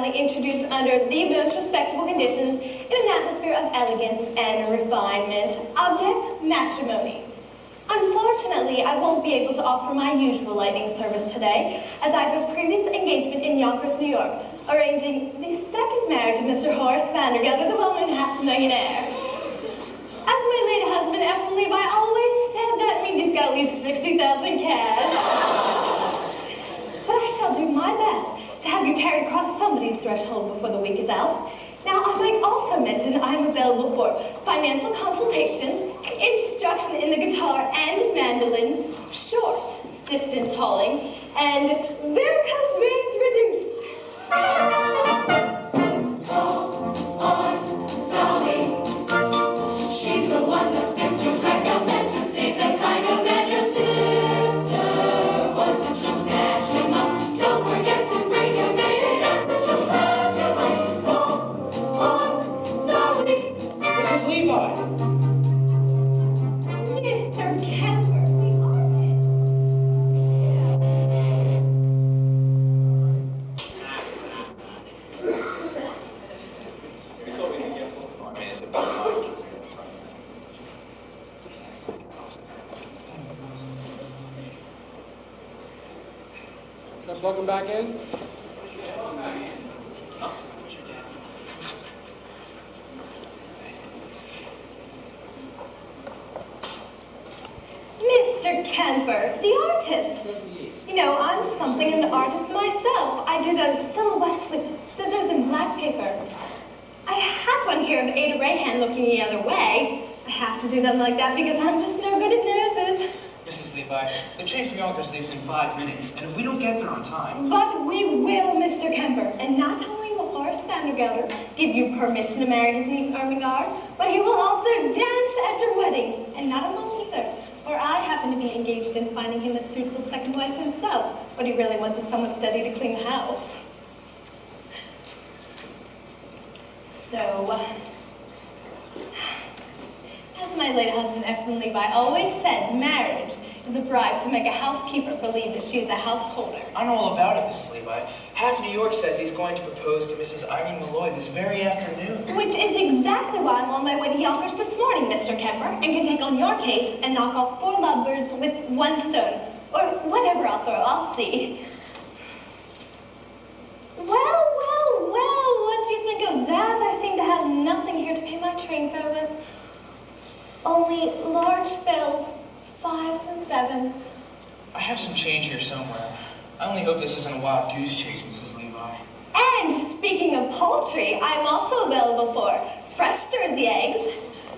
Introduced under the most respectable conditions in an atmosphere of elegance and refinement. Object, matrimony. Unfortunately, I won't be able to offer my usual lighting service today, as I have a previous engagement in Yonkers, New York, arranging the second marriage of Mr. Horace Vandergelder, the well-known half-millionaire. As my late husband, Ephraim Levi, always said, that means he's got at least 60,000 cash. But I shall do my best to have you carried across somebody's threshold before the week is out. Now, I might also mention I'm available for financial consultation, instruction in the guitar and mandolin, short distance hauling, and varicose veins reduced. Call on Dolly. She's the one the spinsters recommend. Just name the kind of man your sister wants, and she'll snatch him up. Don't forget to bring your maiden aunts, but she'll put you up. Call on Dolly. Mrs. Levi. Mr. Kemper, the artist. Let's welcome back in. Mr. Kemper, the artist. You know, I'm something of an artist myself. I do those silhouettes with scissors and black paper. I had one here of Ada Rayhan looking the other way. I have to do them like that because I'm just no good at noses. Mrs. Levi, the train for Yonkers leaves in 5 minutes, and if we don't get there on time... But we will, Mr. Kemper. And not only will Horace Vandergelder give you permission to marry his niece Ermengarde, but he will also dance at your wedding. And not alone either. For I happen to be engaged in finding him a suitable second wife himself. What he really wants is someone steady to clean the house. So, as my late husband Ephraim Levi always said, marriage is a bribe to make a housekeeper believe that she is a householder. I know all about it, Mrs. Levi. Half New York says he's going to propose to Mrs. Irene Malloy this very afternoon. Which is exactly why I'm on my way to Yonkers this morning, Mr. Kemper, and can take on your case and knock off 4 lovebirds with 1 stone. Or whatever I'll throw, I'll see. Well, what do you think of that? I seem to have nothing here to pay my train fare with. Only large bills, 5s and 7s. I have some change here somewhere. I only hope this isn't a wild goose chase, Mrs. Levi. And speaking of poultry, I'm also available for fresh Jersey eggs,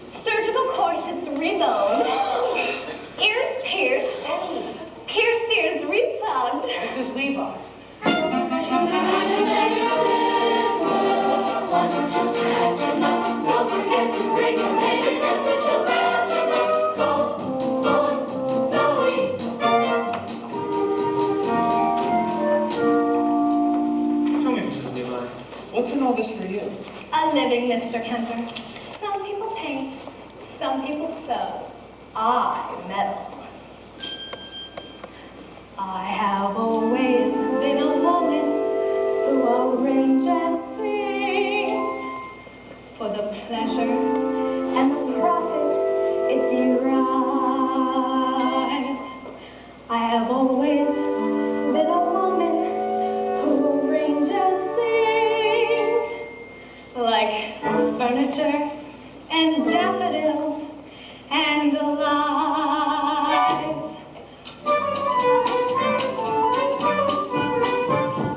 surgical corsets reboned, ears pierced, pierced ears replugged. Mrs. Levi. Don't forget to bring your baby nuts and she'll let you know. Dolly. Tell me, Mrs. Levi, what's in all this for you? A living, Mr. Kemper. Some people paint, some people sew. I meddle. I have always been a woman who arranges things for the pleasure and the profit it derives. I have always been a woman who arranges things like furniture and daffodils and the lies.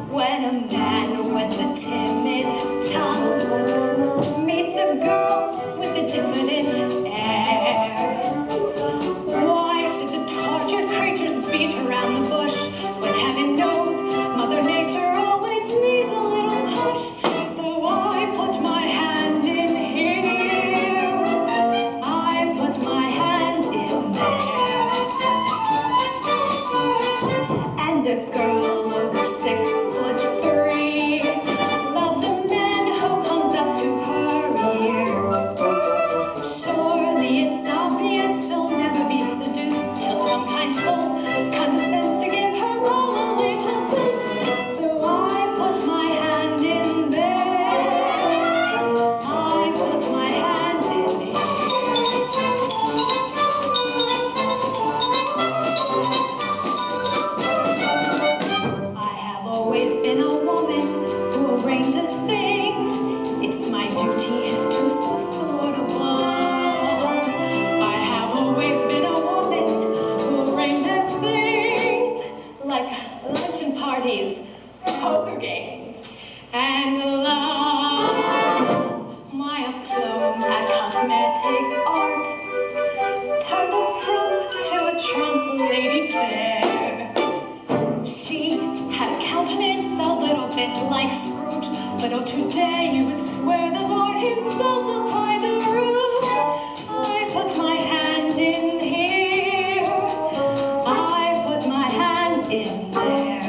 When a man with a timid tongue meets a girl with a diffident air, why should the tortured creatures beat around the bush when heaven knows Mother Nature always needs a little push? So I put my hand in here, I put my hand in there, and a girl over 6'3" loves a man who comes up to her ear. Surely it's obvious she'll never be seduced till some kind soul condescends to give her all a little boost. So I put my hand in there, I put my hand in I have always been a woman who arranges things. It's my duty to assist the Lord above. I have always been a woman who arranges things like luncheon parties, poker games, and love. My aplomb at cosmetic art turned a frump to a trump lady fair. She had a countenance a little bit like Scrooge, but oh, today you would swear the Lord himself applied the rouge. I put my hand in here, I put my hand in there.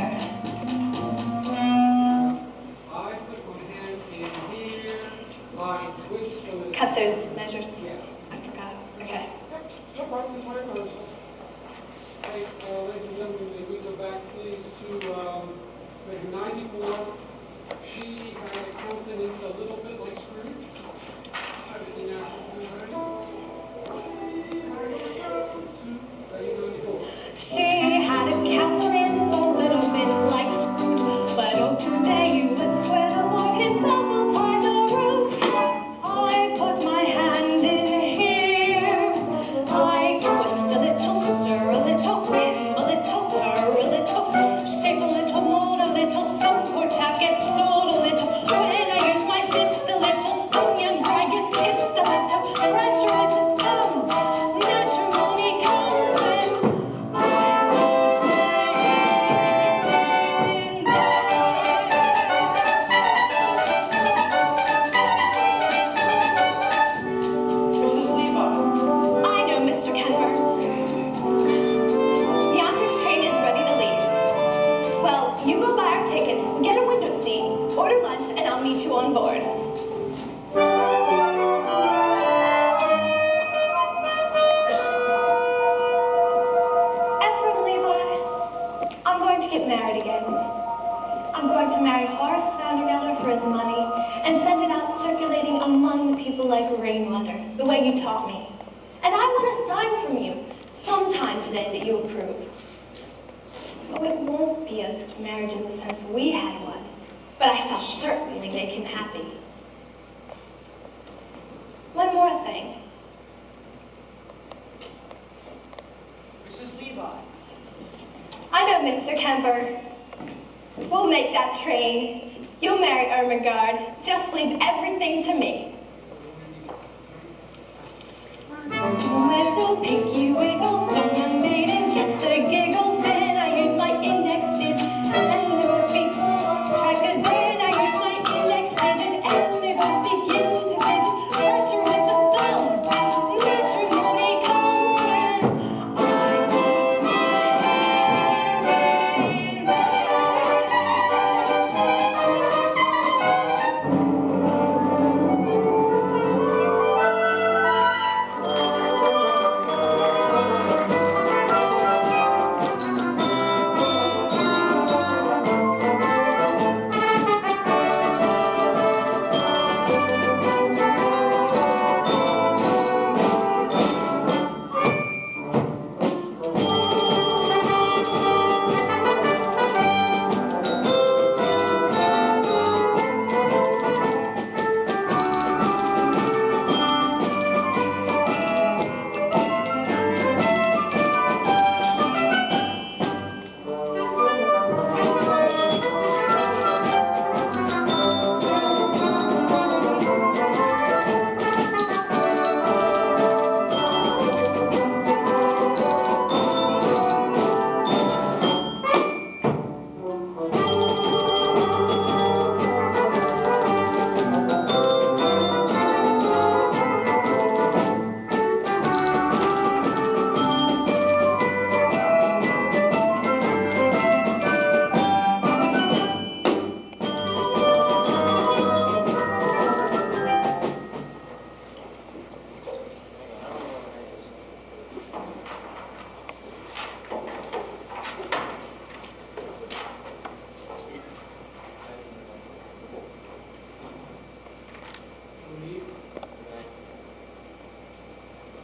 I put my hand in here. I twist the... Cut those measures. Yeah. I forgot. Okay. No problem, it's my rehearsal. Okay, ladies and gentlemen, may we go back, please, to measure 94. She had a countenance a little bit like Scrooge. Everything else is ready. Ready, 94. She had a countenance a little bit like Scrooge, but oh, today you would swear the Lord himself applied the rouge. I put my hand in here, I twist a little, stir a little, whim a little, purr a little, shape a little, mold a little, some poor chap gets sold a little. When I use my fist a little, some young bride gets kissed a little, pressure at the thumbs, matrimony comes when I put my hand in Mrs. Levi. I know, Mr. Kemper. Yonder's train is ready to leave. Well, you go buy our tickets, get a window seat, order lunch, and I'll meet you on board. Ephraim Levi, I'm going to get married again. I'm going to marry Horace Vandergelder for his money and send it out circulating among the people like rainwater, the way you taught me. And I want a sign from you sometime today that you approve. Oh, it won't be a marriage in the sense we had one, but I shall certainly make him happy. One more thing. Mrs. Levi. I know, Mr. Kemper, We'll make that train. You'll marry Ermengarde. Just leave everything to me. Little pinky wiggle, some young maiden gets the giggles. Then I use my index stitch, and they won't be track again. I use my index digit, and they won't begin to fidget. Hurt her with the thumbs. Matrimony comes when I want my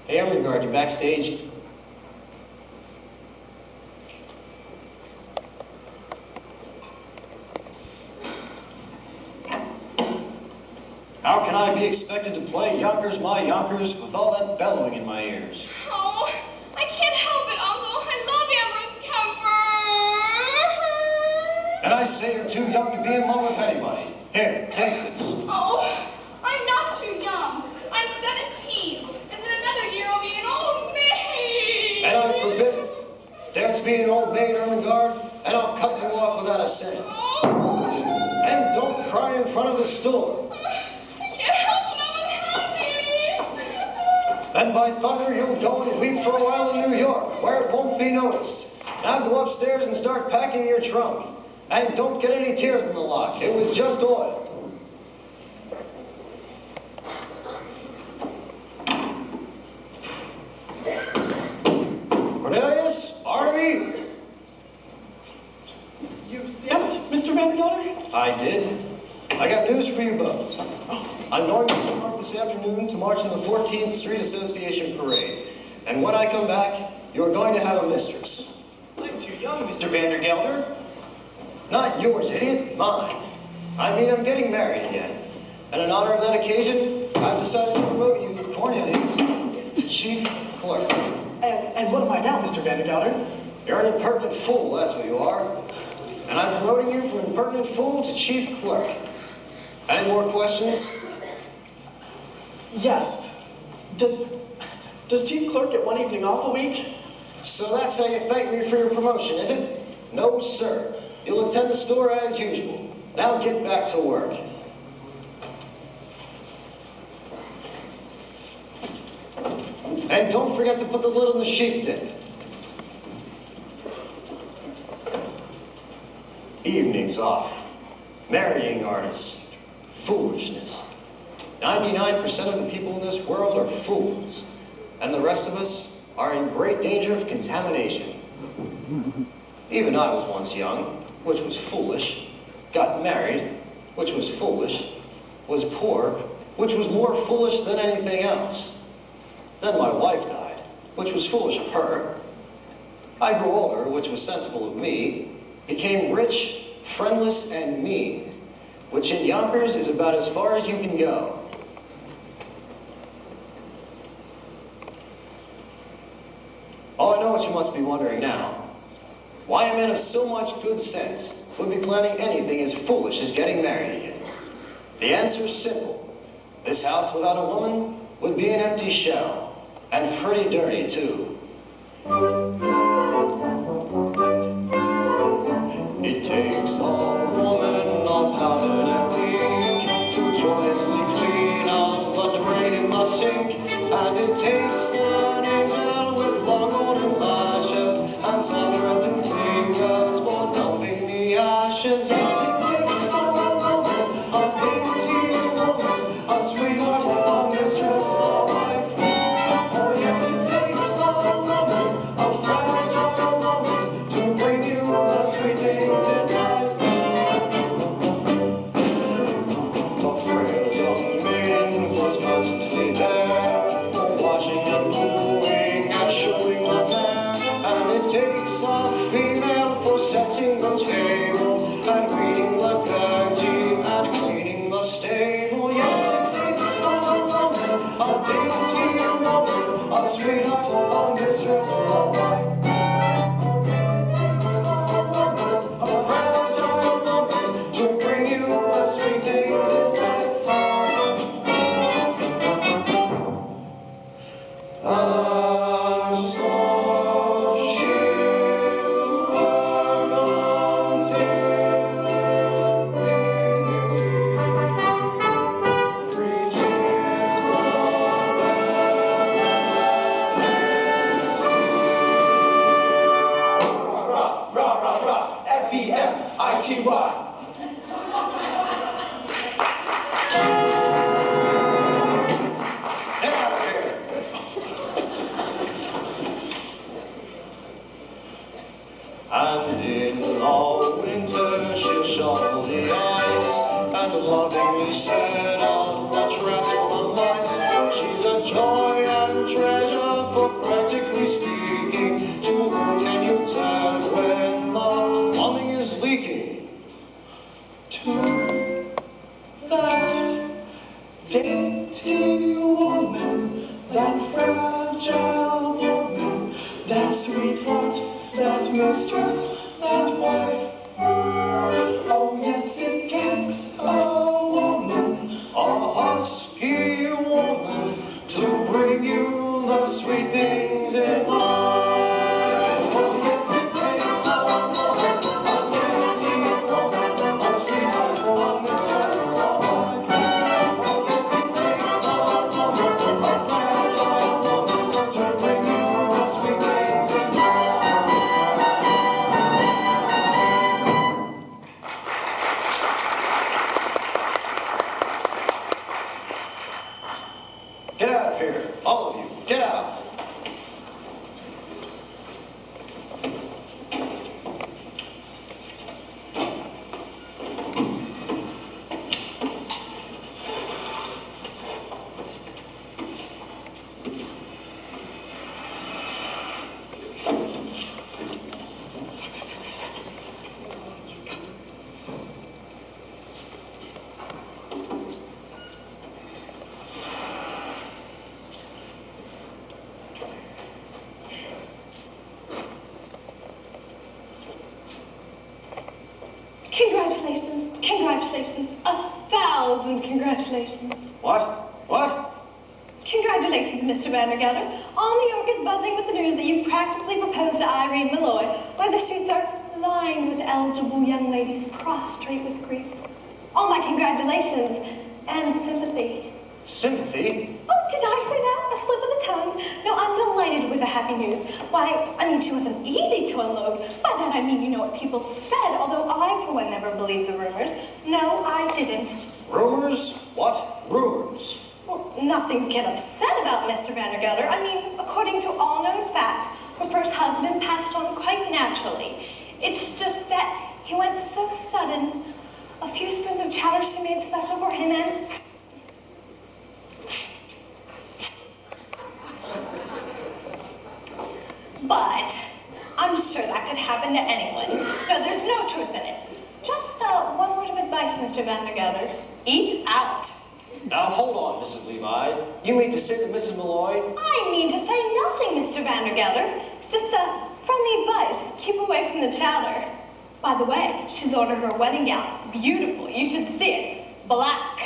Hey, Ermengarde, you backstage? How can I be expected to play Yonkers My Yonkers with all that bellowing in my ears? Oh, I can't help it, Uncle. I love Ambrose Kemper. And I say you're too young to be in love with anybody. Here, take this. Oh, I'm not too young. I'm 17. And in another year I'll be an old maid. And I forbid it. Dare to be an old maid, Ermengarde, and I'll cut you off without a cent. Oh. And don't cry in front of the store. I can't help it, I'm unhappy. Then by thunder, you'll go and weep for a while in New York, where it won't be noticed. Now go upstairs and start packing your trunk. And don't get any tears in the lock. It was just oil. Cornelius, Barnaby. You stamped, Mr. Van Gelder? I did. I got news for you both. I'm going to New York this afternoon to march in the 14th Street Association Parade. And when I come back, you're going to have a mistress. I'm too young, Mr. Van Gelder. Not yours, idiot. Mine. I mean, I'm getting married again. And in honor of that occasion, I've decided to promote you, Cornelius, to chief clerk. And what am I now, Mr. Van Gelder? You're an impertinent fool, that's what you are. And I'm promoting you from impertinent fool to chief clerk. Any more questions? Yes. Does chief clerk get one evening off a week? So that's how you thank me for your promotion, is it? No, sir. You'll attend the store as usual. Now get back to work. And don't forget to put the lid on the sheep tin. Evenings off. Marrying artists. Foolishness. 99% of the people in this world are fools. And the rest of us are in great danger of contamination. Even I was once young, which was foolish. Got married, which was foolish. Was poor, which was more foolish than anything else. Then my wife died, which was foolish of her. I grew older, which was sensible of me. Became rich, friendless, and mean, which in Yonkers is about as far as you can go. Oh, I know what you must be wondering now. Why a man of so much good sense would be planning anything as foolish as getting married again? The answer's simple. This house without a woman would be an empty shell, and pretty dirty, too. It takes a woman all powdered and weak to joyously clean out the drain in the sink. And it takes an angel with long golden lashes and soft resin fingers for dumping the ashes. Yes, it takes a woman, a dainty woman, a sweetheart, a mistress, a wife. Oh yes, it takes a woman, a fragile woman, to bring you the sweet things in life. A frail young maiden was constantly there, washing and cooling and showing the man. And it takes a female for setting the table and reading the dirty and cleaning the stable. Yes, it takes a woman, a dainty woman, a sweetheart, a mistress, a wife. A fragile woman to bring you the sweet things in life. And so she'll work until infinity. 3 cheers for Rah, rah, rah, rah, F-E-M-I-T-Y. Get out of here! And in the winter she'll shovel the ice and lovingly set out the traps for the mice. She's a joy and treasure, for practically speaking, to whom can you turn when the plumbing is leaking? To that dainty woman, that fragile woman, that sweetheart, that mistress, that wife. Oh yes, it takes a woman, A husky woman, to bring you the sweet things in life. oh yes, it takes a woman, a dainty woman, a sweetheart, a mistress, a wife. Oh yes, it takes a woman, a fragile woman, to bring you the sweet things in life. Get out of here, all of you, get out. Congratulations, congratulations, 1,000 congratulations. What? What? Congratulations, Mr. Vandergelder. All New York is buzzing with the news that you practically proposed to Irene Malloy, while the streets are lined with eligible young ladies prostrate with grief. All my congratulations and sympathy. Sympathy? Oh, did I say that? A slip of the tongue? No, I'm delighted with the happy news. Why, I mean, she wasn't easy to unload. By that I mean, you know what people said, although I, for one, never believed the rumors. No, I didn't. Rumors? What? Rumors? Well, nothing to get upset about, Mr. Vandergelder. I mean, according to all known fact, her first husband passed on quite naturally. It's just that he went so sudden. A few spoons of chowder she made special for him and... But I'm sure that could happen to anyone. No, there's no truth in it. Just one word of advice, Mr. Vandergelder. Eat out. Now hold on, Mrs. Levi. You mean to say that Mrs. Malloy? I mean to say nothing, Mr. Vandergelder. Just friendly advice. Keep away from the chowder. By the way, she's ordered her wedding gown. Beautiful, you should see it. Black.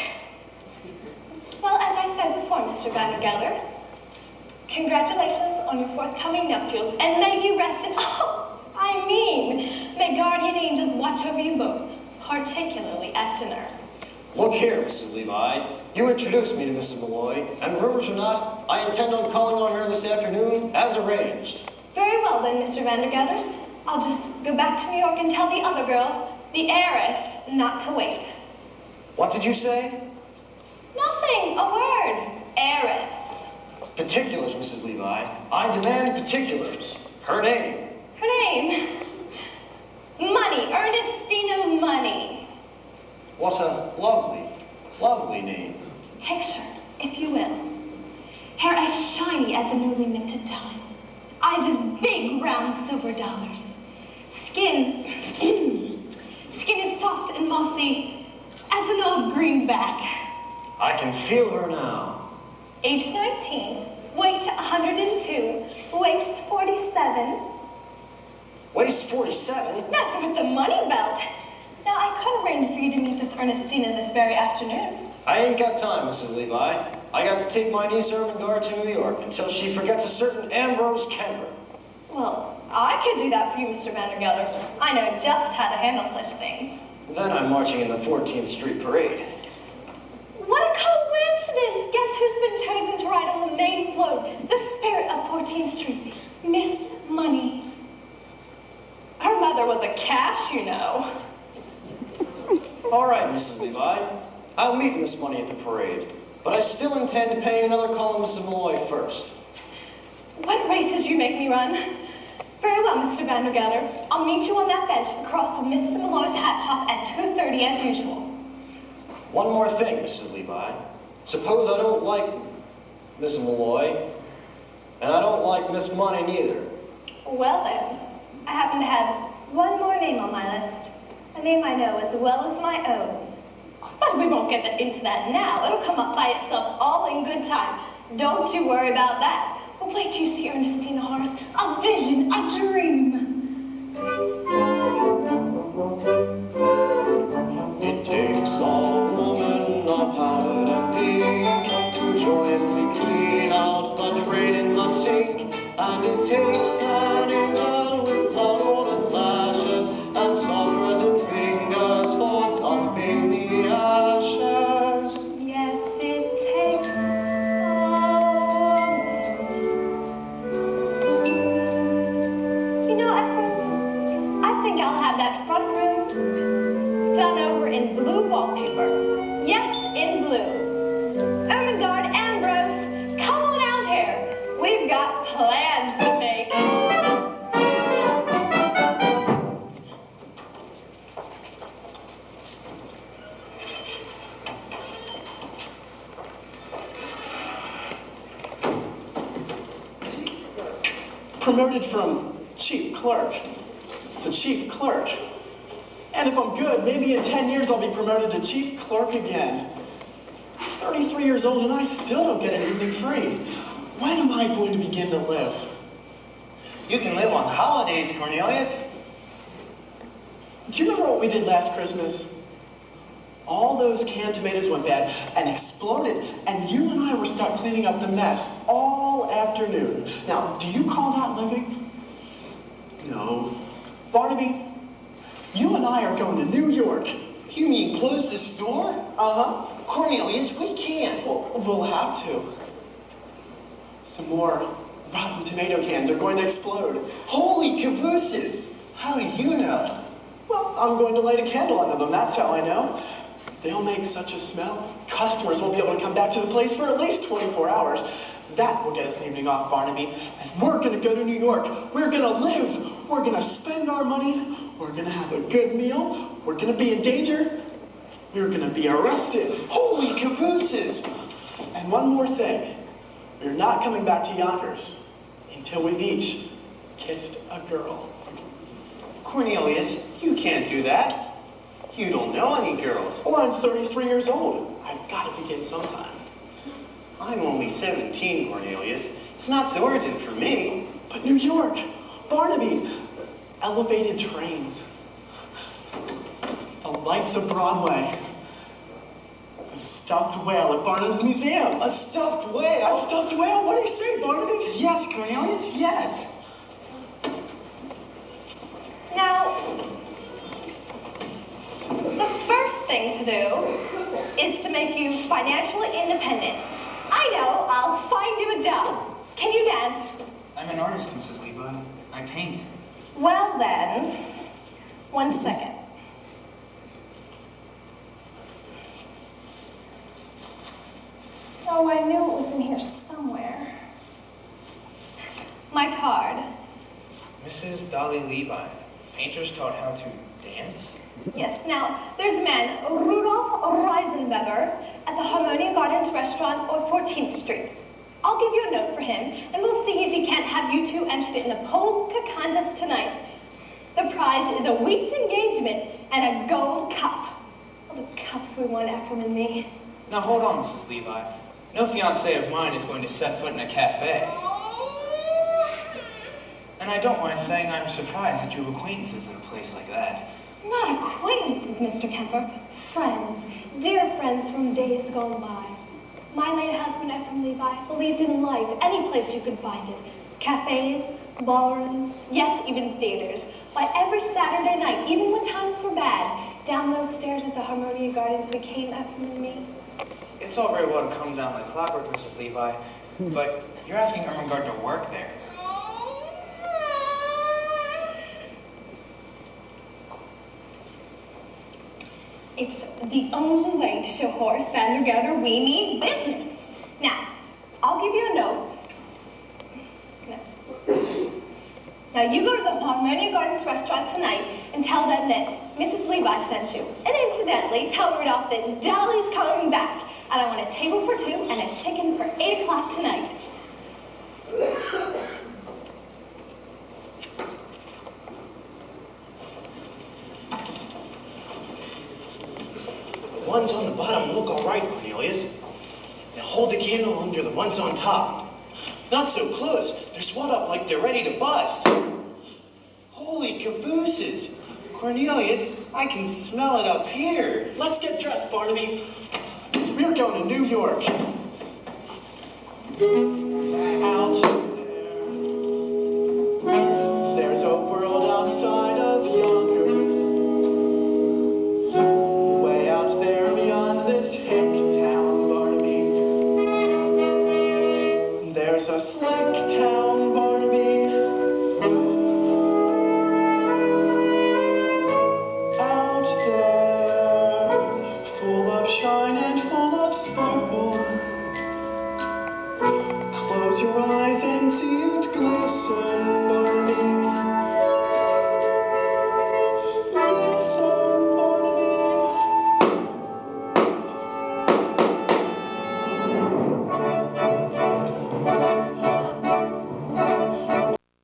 Well, as I said before, Mr. Vandergelder, congratulations on your forthcoming nuptials, and may you rest in, may guardian angels watch over you both, particularly at dinner. Look here, Mrs. Levi. You introduced me to Mrs. Malloy, and rumors or not, I intend on calling on her this afternoon as arranged. Very well then, Mr. Vandergelder. I'll just go back to New York and tell the other girl, the heiress, not to wait. What did you say? Nothing, a word. Heiress. Particulars, Mrs. Levi. I demand particulars. Her name. Her name? Money, Ernestina Money. What a lovely, lovely name. Picture, if you will. Hair as shiny as a newly minted dime. Eyes as big, round silver dollars. Skin, skin as soft and mossy as an old greenback. I can feel her now. Age 19, weight 102, waist 47. Waist 47? That's with the money belt. Now, I could arrange for you to meet this Ernestina this very afternoon. I ain't got time, Mrs. Levi. I got to take my niece Ermengarde to New York until she forgets a certain Ambrose Kemper. Well, I could do that for you, Mr. Vandergelder. I know just how to handle such things. Then I'm marching in the 14th Street Parade. What a coincidence! Guess who's been chosen to ride on the main float, the spirit of 14th Street? Miss Money. Her mother was a cash, you know. All right, Mrs. Levi. I'll meet Miss Money at the parade, but I still intend to pay another call on Mrs. Malloy first. What races you make me run? Very well, Mr. Vandergelder. I'll meet you on that bench across from Mrs. Malloy's hat shop at 2:30 as usual. One more thing, Mrs. Levi. Suppose I don't like Miss Malloy, and I don't like Miss Money neither. Well then, I happen to have one more name on my list. A name I know as well as my own. But we won't get into that now. It'll come up by itself all in good time. Don't you worry about that. But wait till you see Ernestina Horace. A vision, a dream. It takes a woman of powder and pink to joyously clean out the drain in the sink. And it takes an angel with golden lashes and soft resin fingers for dumping the ashes. Yes, it takes a woman. You know, I think I'll have that front room done over in blue wallpaper. Yes, in blue. Ermengarde, Ambrose, come on out here. We've got plans to make. Promoted from chief clerk to chief clerk. And if I'm good, maybe in 10 years I'll be promoted to chief clerk again. I'm 33 years old and I still don't get an evening free. When am I going to begin to live? You can live on holidays, Cornelius. Do you remember what we did last Christmas? All those canned tomatoes went bad and exploded, and you and I were stuck cleaning up the mess all afternoon. Now, do you call that living? No. Barnaby, you and I are going to New York. You mean close the store? Uh-huh. Cornelius, we can't. Well, we'll have to. Some more rotten tomato cans are going to explode. Holy cabooses! How do you know? Well, I'm going to light a candle under them, that's how I know. They'll make such a smell, customers won't be able to come back to the place for at least 24 hours. That will get us an evening off, Barnaby. And we're gonna go to New York. We're gonna live. We're gonna spend our money. We're gonna have a good meal. We're gonna be in danger. We're gonna be arrested. Holy cabooses! And one more thing. We're not coming back to Yonkers until we've each kissed a girl. Cornelius, you can't do that. You don't know any girls. Oh, I'm 33 years old. I've got to begin sometime. I'm only 17, Cornelius. It's not so urgent for me. But New York, Barnaby, elevated trains, lights of Broadway. The stuffed whale at Barnum's Museum. A stuffed whale? A stuffed whale? What do you say, Barnaby? Yes, Cornelius, yes. Now, the first thing to do is to make you financially independent. I know, I'll find you a job. Can you dance? I'm an artist, Mrs. Levi. I paint. Well then, 1 second. Oh, I knew it was in here somewhere. My card. Mrs. Dolly Levi. Painters taught how to dance? Yes, now, there's a man, Rudolph Reisenweber, at the Harmonia Gardens restaurant on 14th Street. I'll give you a note for him, and we'll see if he can't have you two entered in the polka contest tonight. The prize is a week's engagement and a gold cup. Oh, the cups we won, Ephraim and me. Now hold on, Mrs. Levi. No fiancé of mine is going to set foot in a cafe. And I don't mind saying I'm surprised that you have acquaintances in a place like that. Not acquaintances, Mr. Kemper. Friends. Dear friends from days gone by. My late husband, Ephraim Levi, believed in life, any place you could find it. Cafes, ballrooms, yes, even theaters. Why, every Saturday night, even when times were bad, down those stairs at the Harmonia Gardens we came, Ephraim and me. It's all very well to come down like clockwork, Mrs. Levi, but you're asking Ermengarde to work there. It's the only way to show Horace Van der Gelder we mean business. Now, I'll give you a note. Now, you go to the Harmonia Gardens restaurant tonight and tell them that Mrs. Levi sent you. And incidentally, tell Rudolph that Dolly's coming back. And I want a table for 2 and a chicken for 8 o'clock tonight. The ones on the bottom look all right, Cornelius. Now hold the candle under the ones on top. Not so close. They're swelled up like they're ready to bust. Holy cabooses. Cornelius, I can smell it up here. Let's get dressed, Barnaby. We're going to New York. Out there, there's a world outside of Yonkers. Way out there beyond this hick town, Barnaby. There's a slick town, Barnaby. Out there, full of shine and full of sparkle. Close your eyes and see it glisten, Barnaby.